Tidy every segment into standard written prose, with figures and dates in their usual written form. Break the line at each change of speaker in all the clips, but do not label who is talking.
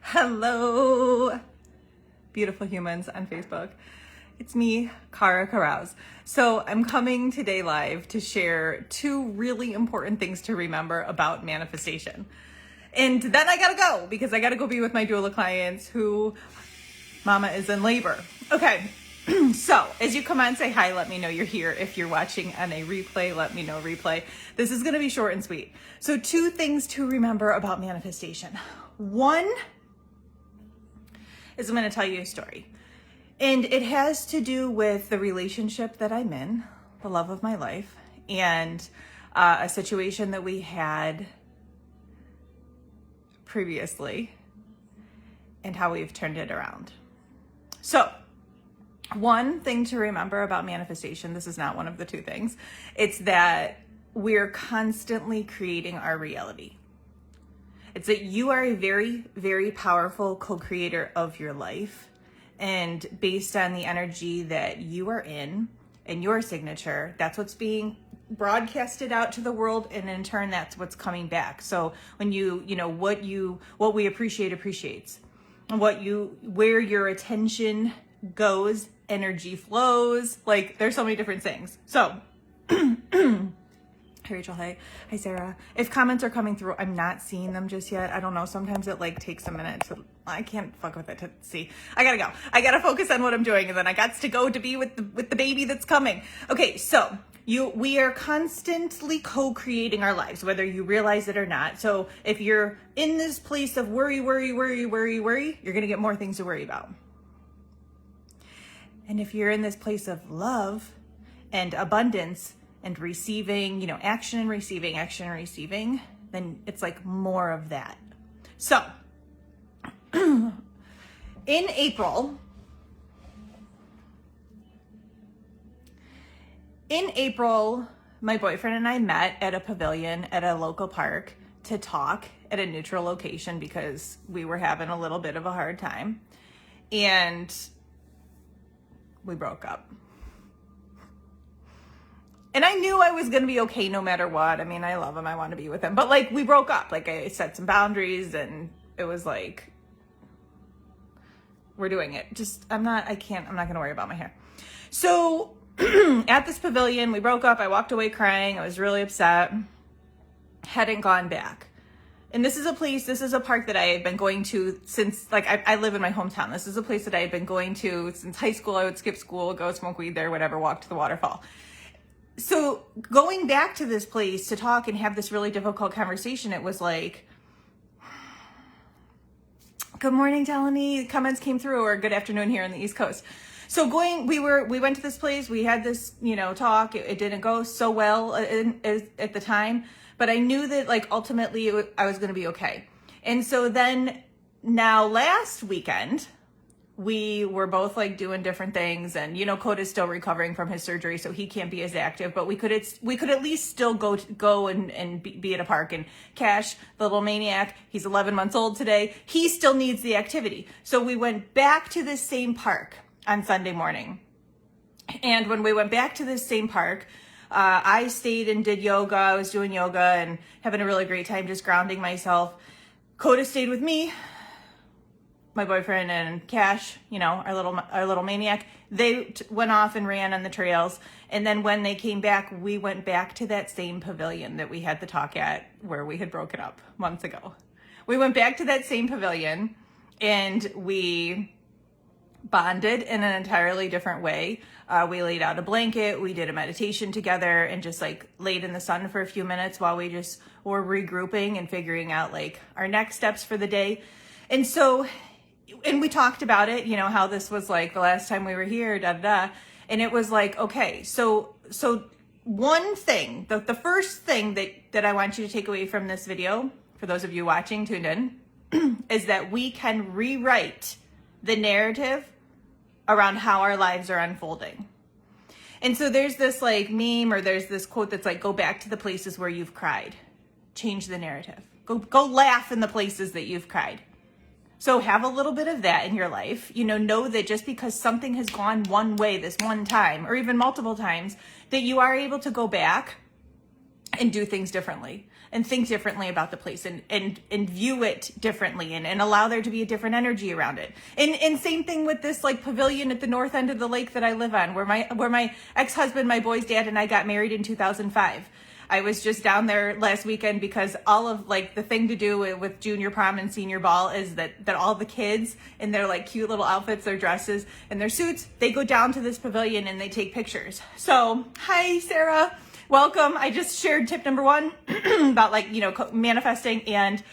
Hello, beautiful humans on Facebook. It's me, Cara Carouse. So I'm coming today live to share two really important things to remember about manifestation. And then I gotta go because I gotta go be with my doula clients who mama is in labor. Okay, so as you come on, say hi, let me know you're here. If you're watching on a replay, let me know replay. This is gonna be short and sweet. So two things to remember about manifestation. One is I'm going to tell you a story. And it has to do with the relationship that I'm in, the love of my life, and a situation that we had previously and how we've turned it around. So, one thing to remember about manifestation, this is not one of the two things, it's that we're constantly creating our reality. It's that you are a very, very powerful co-creator of your life. And based on the energy that you are in and your signature, that's what's being broadcasted out to the world. And in turn, that's what's coming back. So when what we appreciate appreciates. Where your attention goes, energy flows. Like there's so many different things. So Hey Rachel, hey Sarah. If comments are coming through, I'm not seeing them just yet. I don't know. Sometimes it takes a minute I can't fuck with it to see. I gotta go. I gotta focus on what I'm doing, and then I got to go to be with the baby that's coming. Okay, so we are constantly co-creating our lives, whether you realize it or not. So if you're in this place of worry, you're gonna get more things to worry about. And if you're in this place of love and abundance and receiving, action and receiving, then it's more of that. So, in April, my boyfriend and I met at a pavilion at a local park to talk at a neutral location because we were having a little bit of a hard time, and we broke up. And I knew I was going to be okay no matter what. I mean, I love him. I want to be with him. But we broke up. I set some boundaries, and it was we're doing it. I'm not going to worry about my hair. So at this pavilion, we broke up. I walked away crying. I was really upset. Hadn't gone back. And this is a park that I had been going to since, I live in my hometown. This is a place that I had been going to since high school. I would skip school, go smoke weed there, whatever, walk to the waterfall. So going back to this place to talk and have this really difficult conversation, it was good morning, Telani. Comments came through, or good afternoon here on the East Coast. So we went to this place, we had this, talk. It didn't go so well at the time, but I knew that ultimately I was going to be okay. And so then now last weekend, we were both doing different things, and Coda's still recovering from his surgery, so he can't be as active, but we could at least still go and be at a park. And Cash, the little maniac, he's 11 months old today, he still needs the activity. So we went back to this same park on Sunday morning. And when we went back to this same park, I stayed and did yoga. I was doing yoga and having a really great time just grounding myself. Coda stayed with me. My boyfriend and Cash, our little maniac, they went off and ran on the trails. And then when they came back, we went back to that same pavilion that we had the talk at where we had broken up months ago. We went back to that same pavilion and we bonded in an entirely different way. We laid out a blanket, we did a meditation together, and just laid in the sun for a few minutes while we just were regrouping and figuring out our next steps for the day. And so, and we talked about it, how this was the last time we were here, and it was okay, so one thing, the first thing that I want you to take away from this video, for those of you watching, tuned in, is that we can rewrite the narrative around how our lives are unfolding. And so there's this meme, or there's this quote that's go back to the places where you've cried. Change the narrative. Go laugh in the places that you've cried. So have a little bit of that in your life. Know that just because something has gone one way this one time, or even multiple times, that you are able to go back and do things differently and think differently about the place and view it differently and allow there to be a different energy around it. And same thing with this like pavilion at the north end of the lake that I live on, where my ex-husband, my boy's dad, and I got married in 2005. I was just down there last weekend because all of like the thing to do with junior prom and senior ball is that all the kids in their like cute little outfits, their dresses and their suits, they go down to this pavilion and they take pictures. So, hi, Sarah. Welcome. I just shared tip number 1 about like, manifesting, and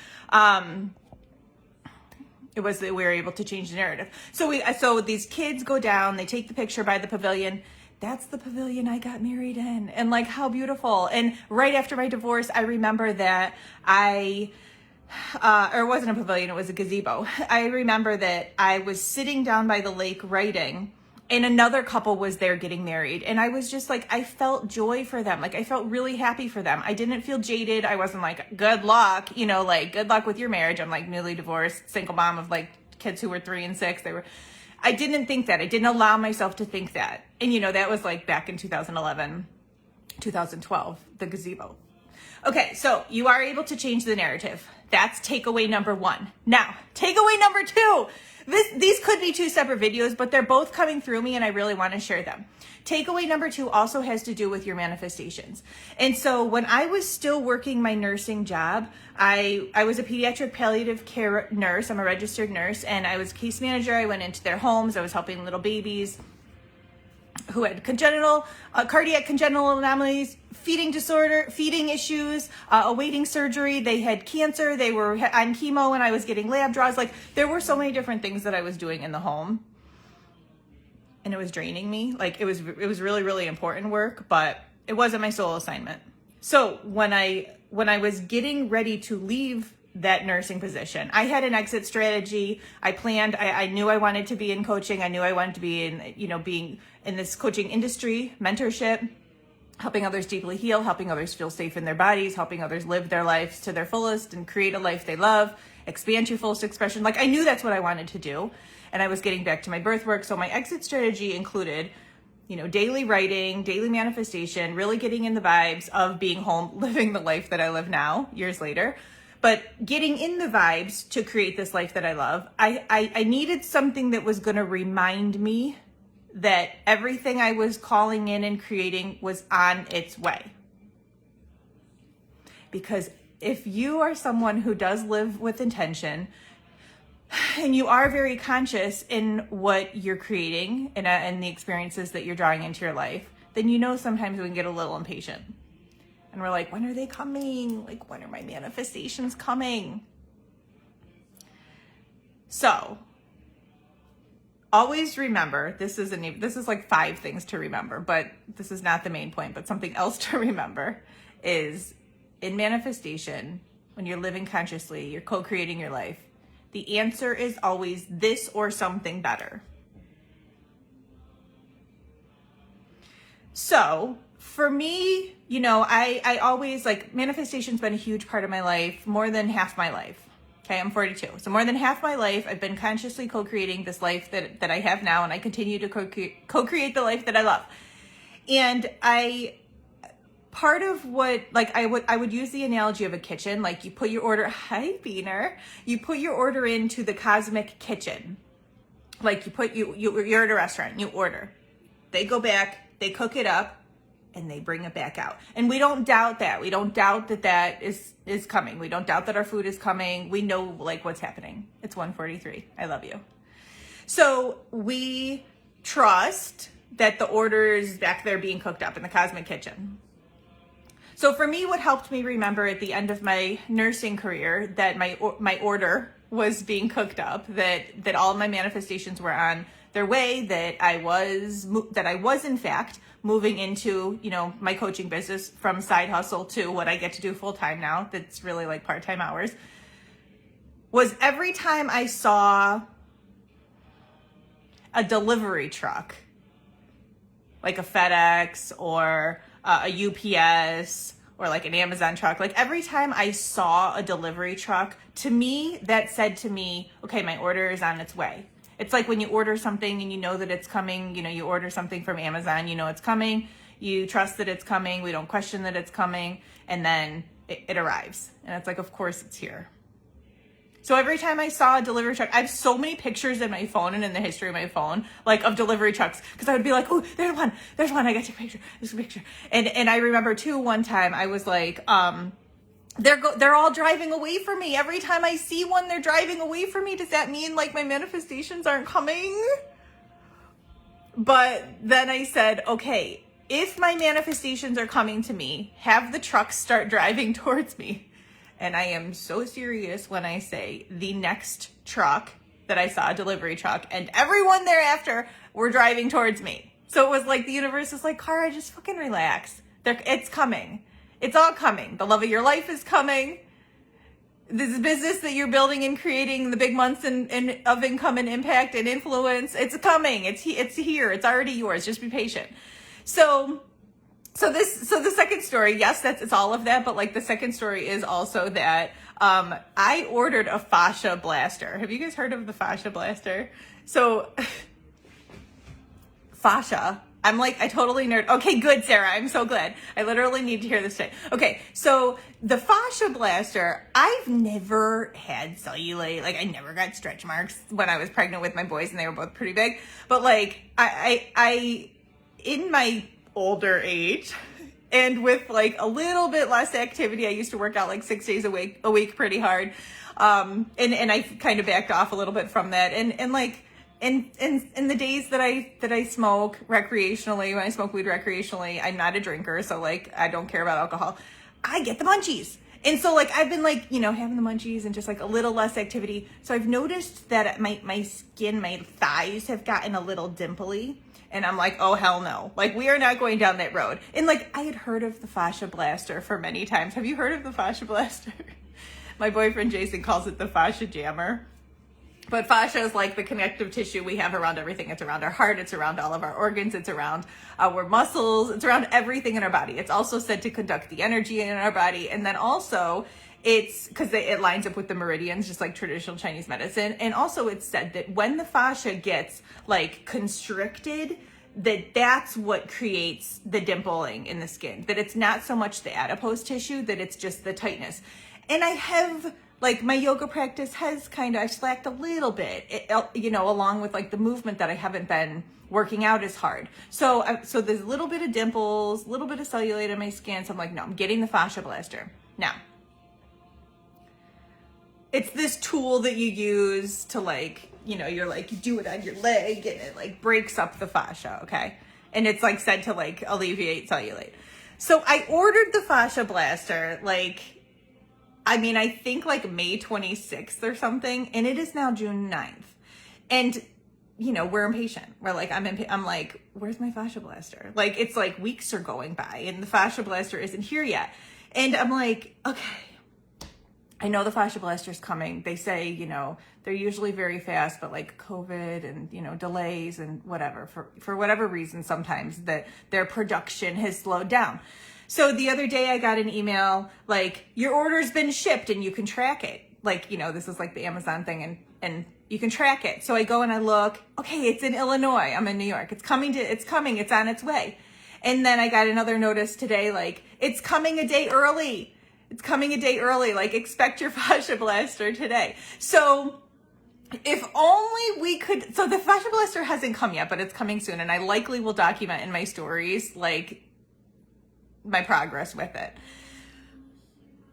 it was that we were able to change the narrative. So these kids go down, they take the picture by the pavilion. That's the pavilion I got married in. And like, how beautiful. And right after my divorce, I remember that or it wasn't a pavilion, it was a gazebo. I remember that I was sitting down by the lake writing, and another couple was there getting married. And I was just like, I felt joy for them. Like I felt really happy for them. I didn't feel jaded. I wasn't like, good luck, like good luck with your marriage. I'm like newly divorced, single mom of like kids who were 3 and 6. I didn't think that. I didn't allow myself to think that. And that was like back in 2011, 2012, the gazebo. Okay, so you are able to change the narrative. That's takeaway number 1. Now, takeaway number 2. These could be 2 separate videos, but they're both coming through me and I really want to share them. Takeaway number 2 also has to do with your manifestations. And so when I was still working my nursing job, I was a pediatric palliative care nurse. I'm a registered nurse, and I was case manager. I went into their homes. I was helping little babies who had cardiac congenital anomalies, feeding issues, awaiting surgery. They had cancer. They were on chemo, and I was getting lab draws. Like there were so many different things that I was doing in the home, and it was draining me. Like it was really, really important work, but it wasn't my sole assignment. So when I was getting ready to leave that nursing position, I had an exit strategy. I planned. I knew I wanted to be in coaching. I knew I wanted to be in, being in this coaching industry, mentorship, helping others deeply heal, helping others feel safe in their bodies, helping others live their lives to their fullest and create a life they love, expand to your fullest expression. Like I knew that's what I wanted to do. And I was getting back to my birth work. So my exit strategy included, daily writing, daily manifestation, really getting in the vibes of being home, living the life that I live now, years later. But getting in the vibes to create this life that I love, I needed something that was going to remind me that everything I was calling in and creating was on its way. Because if you are someone who does live with intention, and you are very conscious in what you're creating and the experiences that you're drawing into your life, then sometimes we can get a little impatient. And we're like, when are they coming? Like, when are my manifestations coming? So, always remember, this is like 5 things to remember, but this is not the main point, but something else to remember is in manifestation, when you're living consciously, you're co-creating your life, the answer is always this or something better. So for me, I always manifestation's been a huge part of my life, more than half my life. Okay, I'm 42. So more than half my life, I've been consciously co-creating this life that I have now, and I continue to co-create the life that I love. And part of what, I would use the analogy of a kitchen. Like you put your order, hi Beaner, you put your order into the cosmic kitchen. Like you're at a restaurant, you order. They go back, they cook it up, and they bring it back out. And we don't doubt that. We don't doubt that is coming. We don't doubt that our food is coming. We know what's happening. It's 1:43. I love you. So we trust that the order is back there being cooked up in the cosmic kitchen. So for me, what helped me remember at the end of my nursing career that my order was being cooked up, that all my manifestations were on their way, that I was in fact moving into, my coaching business from side hustle to what I get to do full time now. That's really like part-time hours. Was every time I saw a delivery truck, like a FedEx or a UPS or like an Amazon truck, like every time I saw a delivery truck, to me, that said to me, okay, my order is on its way. It's like when you order something and you know that it's coming, you order something from Amazon, it's coming, you trust that it's coming, we don't question that it's coming. and then it arrives. And it's like, of course it's here. So every time I saw a delivery truck, I have so many pictures in my phone and in the history of my phone, like of delivery trucks, because I would be like, oh, there's one, I got to take a picture, there's a picture. And I remember too, one time I was like, they're all driving away from me. Every time I see one, they're driving away from me. Does that mean like my manifestations aren't coming? But then I said, okay, if my manifestations are coming to me, have the trucks start driving towards me. And I am so serious when I say the next truck that I saw, a delivery truck, and everyone thereafter were driving towards me. So it was like the universe is like, Cara, just fucking relax. It's coming. It's all coming. The love of your life is coming. This business that you're building and creating, the big months of income and impact and influence, it's coming. It's here. It's already yours. Just be patient. So the second story, yes, it's all of that, but like the second story is also that I ordered a fascia blaster. Have you guys heard of the fascia blaster? So fascia, I'm like, I totally nerd. Okay, good, Sarah. I'm so glad. I literally need to hear this today. Okay, so the fascia blaster, I've never had cellulite. Like I never got stretch marks when I was pregnant with my boys and they were both pretty big. But like I in my older age and with like a little bit less activity, I used to work out like 6 days a week pretty hard. And I kind of backed off a little bit from that. And like in the days that I smoke recreationally, when I smoke weed recreationally, I'm not a drinker, so like I don't care about alcohol. I get the munchies. And so like I've been like, having the munchies and just like a little less activity. So I've noticed that my skin, my thighs have gotten a little dimply. And I'm like, oh, hell no. Like, we are not going down that road. And like, I had heard of the fascia blaster for many times. Have you heard of the fascia blaster? My boyfriend Jason calls it the fascia jammer. But fascia is like the connective tissue we have around everything. It's around our heart. It's around all of our organs. It's around our muscles. It's around everything in our body. It's also said to conduct the energy in our body. And then also it's because it lines up with the meridians, just like traditional Chinese medicine. And also it's said that when the fascia gets like constricted, that's what creates the dimpling in the skin. That it's not so much the adipose tissue, that it's just the tightness. And I have like my yoga practice has I've slacked a little bit, along with like the movement that I haven't been working out as hard. So there's a little bit of dimples, a little bit of cellulite in my skin. So I'm like, no, I'm getting the fascia blaster. Now, it's this tool that you use to like, you're like, you do it on your leg and it like breaks up the fascia, okay? And it's like said to like alleviate cellulite. So I ordered the fascia blaster I think like May 26th or something, and it is now June 9th. And, we're impatient. We're like, I'm like, where's my fascia blaster? Like, it's like weeks are going by and the fascia blaster isn't here yet. And I'm like, okay, I know the fascia blaster is coming. They say, they're usually very fast, but like COVID and, delays and whatever, for whatever reason, sometimes that their production has slowed down. So the other day I got an email like, your order's been shipped and you can track it. Like, this is like the Amazon thing and you can track it. So I go and I look, okay, it's in Illinois. I'm in New York. It's coming. It's on its way. And then I got another notice today, like, it's coming a day early. Like, expect your fascia blaster today. So if only we could, so the fascia blaster hasn't come yet, but it's coming soon. And I likely will document in my stories, like, my progress with it.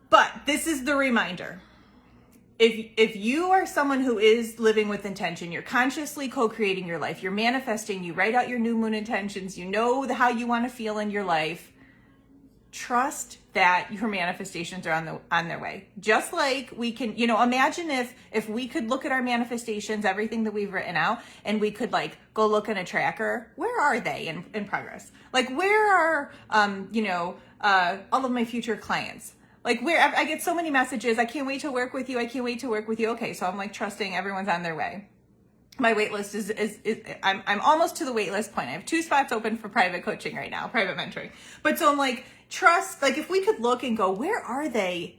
But this is the reminder. If you are someone who is living with intention, you're consciously co-creating your life, you're manifesting, you write out your new moon intentions, you know how you want to feel in your life, trust that your manifestations are on their way. Just like we can, imagine if we could look at our manifestations, everything that we've written out, and we could like go look in a tracker. Where are they in progress? Like, where are, all of my future clients? Like, where I get so many messages, I can't wait to work with you. Okay, so I'm like trusting everyone's on their way. My wait list is I'm almost to the wait list point. I have 2 spots open for private coaching right now, private mentoring. But so I'm like, trust, like if we could look and go, where are they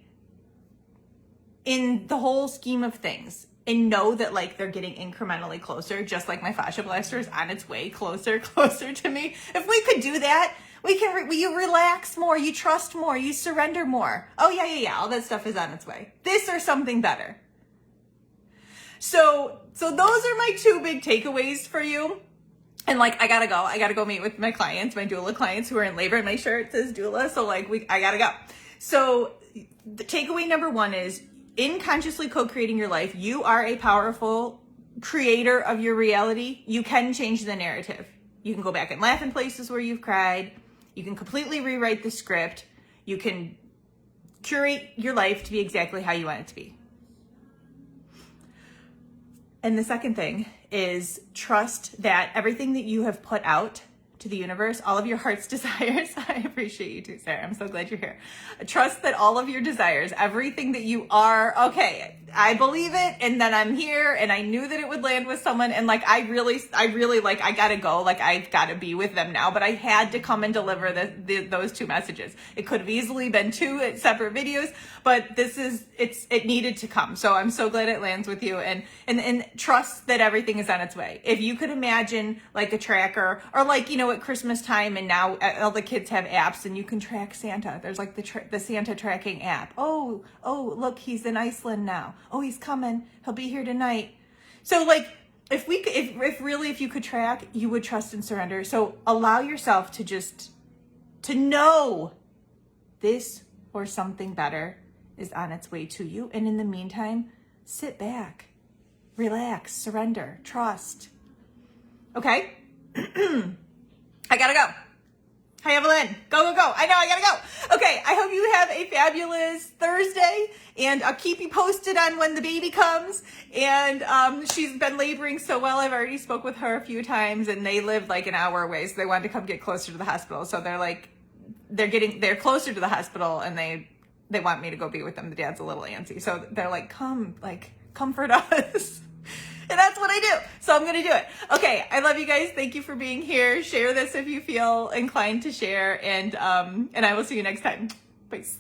in the whole scheme of things? And know that like they're getting incrementally closer, just like my fascia blaster is on its way closer to me. If we could do that, You relax more, you trust more, you surrender more. Oh yeah, all that stuff is on its way. This or something better. So those are my two big takeaways for you. And like, I gotta go meet with my clients, my doula clients who are in labor, and my shirt says doula. So like, I gotta go. So the takeaway number one is, in consciously co-creating your life, you are a powerful creator of your reality. You can change the narrative. You can go back and laugh in places where you've cried. You can completely rewrite the script. You can curate your life to be exactly how you want it to be. And the second thing is, trust that everything that you have put out to the universe, all of your heart's desires. I appreciate you too, Sarah. I'm so glad you're here. Trust that all of your desires, everything that you are, okay, I believe it, and then I'm here, and I knew that it would land with someone, and like, I really, like, I gotta go, like, I've gotta be with them now, but I had to come and deliver those two messages. It could have easily been two separate videos, but it needed to come. So I'm so glad it lands with you, and trust that everything is on its way. If you could imagine like a tracker, or like, at Christmas time, and now all the kids have apps and you can track Santa. There's like the Santa tracking app. Oh, look, he's in Iceland now. Oh, he's coming. He'll be here tonight. So like, if you could track, you would trust and surrender. So allow yourself to know this or something better is on its way to you. And in the meantime, sit back, relax, surrender, trust. Okay? I gotta go. Hi, Evelyn. Go. I know, I gotta go. Okay, I hope you have a fabulous Thursday, and I'll keep you posted on when the baby comes. And she's been laboring so well. I've already spoke with her a few times, and they live like an hour away, so they wanted to come get closer to the hospital. So they're closer to the hospital, and they want me to go be with them. The dad's a little antsy, so they're like, come, like, comfort us. And that's what I do. So I'm going to do it. Okay. I love you guys. Thank you for being here. Share this if you feel inclined to share. And I will see you next time. Peace.